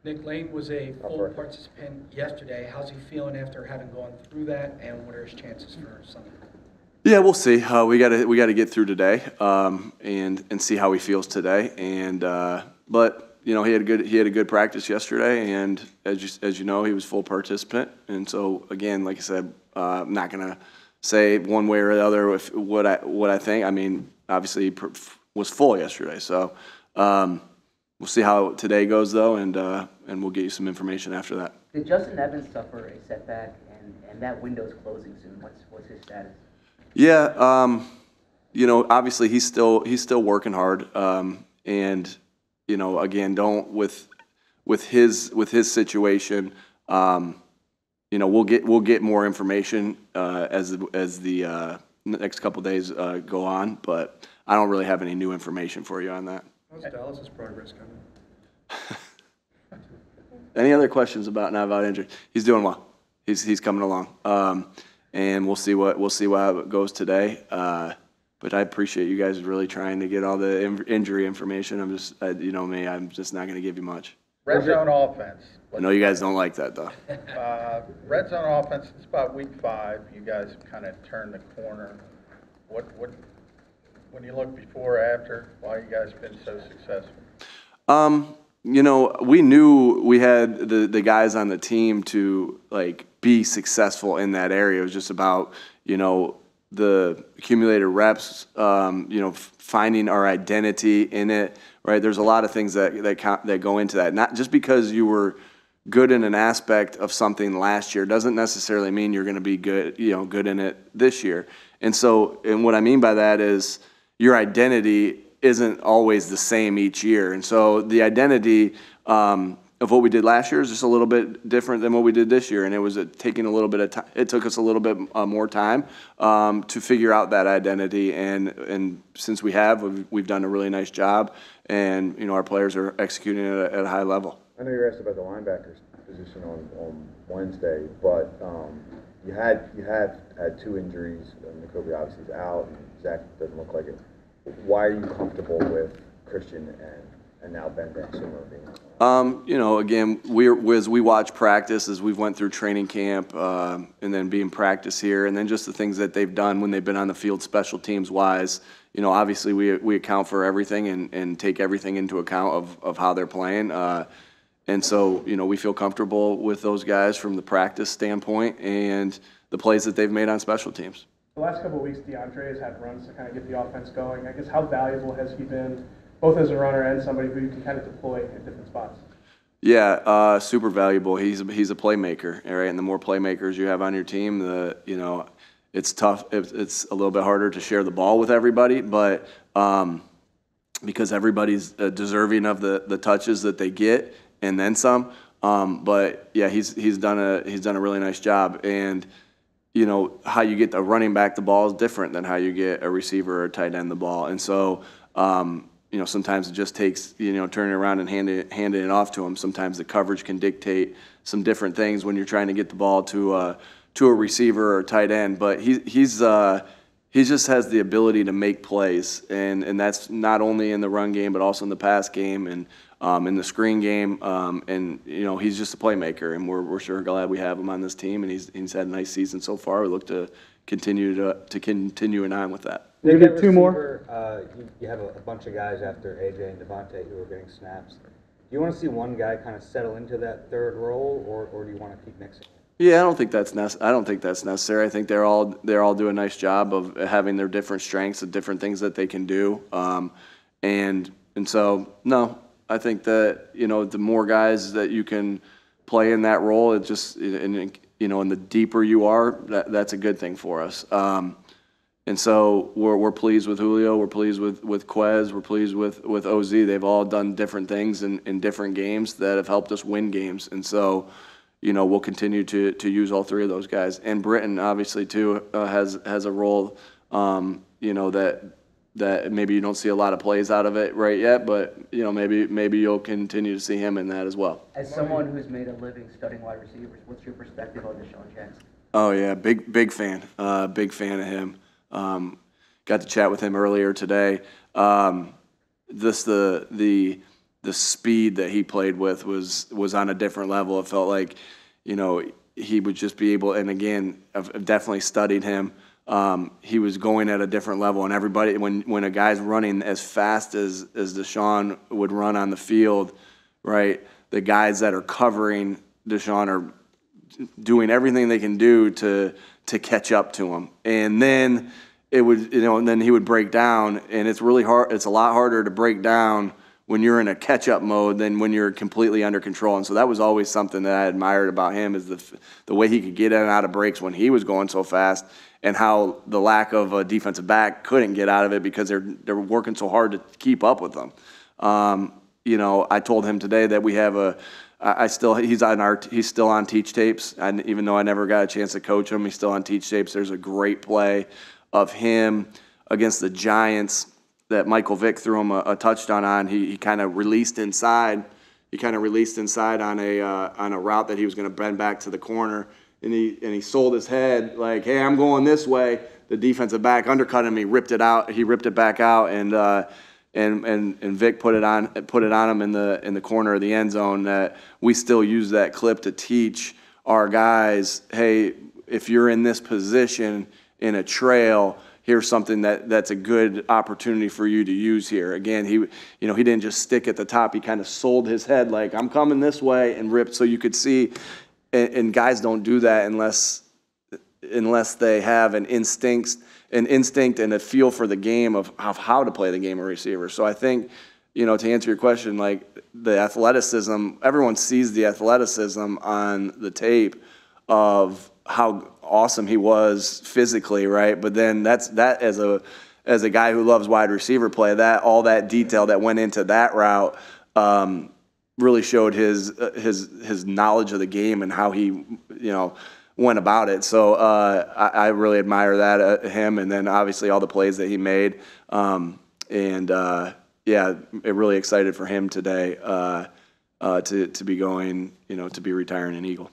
Nick Lane was a full participant yesterday. How's he feeling after having gone through that, and what are his chances for Sunday? Yeah, we'll see. We got to get through today, and see how he feels today. And but he had a good practice yesterday, and as you know, he was full participant. And so again, like I said, I'm not gonna say one way or the other if what I think. I mean, obviously he was full yesterday, so we'll see how today goes though, and we'll get you some information after that. Did Justin Evans suffer a setback, and that window's closing soon? What's his status? Yeah, obviously he's still working hard, and again, don't with his situation, we'll get more information as the next couple days go on, but I don't really have any new information for you on that. How's Dallas's progress coming? Any other questions about injury? He's doing well. He's coming along. And we'll see how it goes today. But I appreciate you guys really trying to get all the injury information. I'm just, me, I'm just not going to give you much. Red zone offense. I know you guys don't like that though. Red zone offense. It's about week 5. You guys kind of turned the corner. What when you look before or after, why you guys been so successful? We knew we had the guys on the team to be successful in that area. It was just about the accumulated reps, finding our identity in it. Right, there's a lot of things that go into that. Not just because you were good in an aspect of something last year doesn't necessarily mean you're going to be good in it this year. And what I mean by that is your identity isn't always the same each year. And so the identity of what we did last year is just a little bit different than what we did this year. And it was taking a little bit of time. It took us a little bit more time to figure out that identity. And since we've done a really nice job, and our players are executing it at a high level. I know you're asked about the linebackers position on Wednesday, but you have had 2 injuries. N'Kobe obviously is out, and Zach doesn't look like it. Why are you comfortable with Christian and now Ben Sumer being? Again, as we watch practice, as we've went through training camp, and then being practice here, and then just the things that they've done when they've been on the field, special teams wise. Obviously we account for everything and take everything into account of how they're playing. And so, we feel comfortable with those guys from the practice standpoint and the plays that they've made on special teams. The last couple of weeks, DeAndre has had runs to kind of get the offense going. I guess how valuable has he been, both as a runner and somebody who you can kind of deploy at different spots? Yeah, super valuable. He's a playmaker, all right? And the more playmakers you have on your team, it's tough. It's a little bit harder to share the ball with everybody, but because everybody's deserving of the touches that they get and then some. But yeah, he's done a really nice job. And how you get the running back the ball is different than how you get a receiver or a tight end the ball. And so sometimes it just takes turning around and handing it off to him. Sometimes the coverage can dictate some different things when you're trying to get the ball to a receiver or tight end, but he just has the ability to make plays, and that's not only in the run game but also in the pass game and in the screen game, and he's just a playmaker, and we're sure glad we have him on this team, and he's had a nice season so far. We look to continue on with that. Maybe 2 more. You have a bunch of guys after AJ and Devontae who are getting snaps. Do you want to see one guy kind of settle into that third role, or do you want to keep mixing? Yeah, I don't think that's necessary. I think they're all doing a nice job of having their different strengths and different things that they can do, and so no, I think that the more guys that you can play in that role, it just and the deeper you are, that's a good thing for us. And so we're pleased with Julio, we're pleased with Quez, we're pleased with OZ. They've all done different things in different games that have helped us win games, and so. We'll continue to use all 3 of those guys. And Britton, obviously, too, has a role, that maybe you don't see a lot of plays out of it right yet, but, maybe you'll continue to see him in that as well. As someone who's made a living studying wide receivers, what's your perspective on Deshaun Jackson? Oh, yeah, big fan. Big fan of him. Got to chat with him earlier today. The the speed that he played with was on a different level. It felt like, you know, he would just be able, and again, I've definitely studied him. He was going at a different level, and everybody, when a guy's running as fast as Deshaun would run on the field, right, the guys that are covering Deshaun are doing everything they can do to catch up to him. And then it would, you know, and then he would break down, and it's really hard. It's a lot harder to break down when you're in a catch-up mode than when you're completely under control. And so that was always something that I admired about him, is the way he could get in and out of breaks when he was going so fast, and how the lack of a defensive back couldn't get out of it because they're working so hard to keep up with them. You know, I told him today that we have he's still on teach tapes, and even though I never got a chance to coach him, he's still on teach tapes. There's a great play of him against the Giants that Michael Vick threw him a touchdown on. He kind of released inside. He kind of released inside on a route that he was going to bend back to the corner, and he sold his head like, "Hey, I'm going this way." The defensive back undercut him. He ripped it out. He ripped it back out, and Vic put it on him in the corner of the end zone. That we still use that clip to teach our guys, hey, if you're in this position in a trail, here's something that's a good opportunity for you to use here. Again, he didn't just stick at the top. He kind of sold his head like, I'm coming this way, and ripped. So you could see, and guys don't do that unless they have an instinct and a feel for the game of how to play the game of receiver. So I think, you know, to answer your question, like the athleticism, everyone sees the athleticism on the tape of how awesome he was physically, right? But then that as a guy who loves wide receiver play, that all that detail that went into that route really showed his knowledge of the game and how he, you know, went about it. So I really admire that him, and then obviously all the plays that he made. Yeah, really excited for him today to be going, you know, to be retiring an Eagle.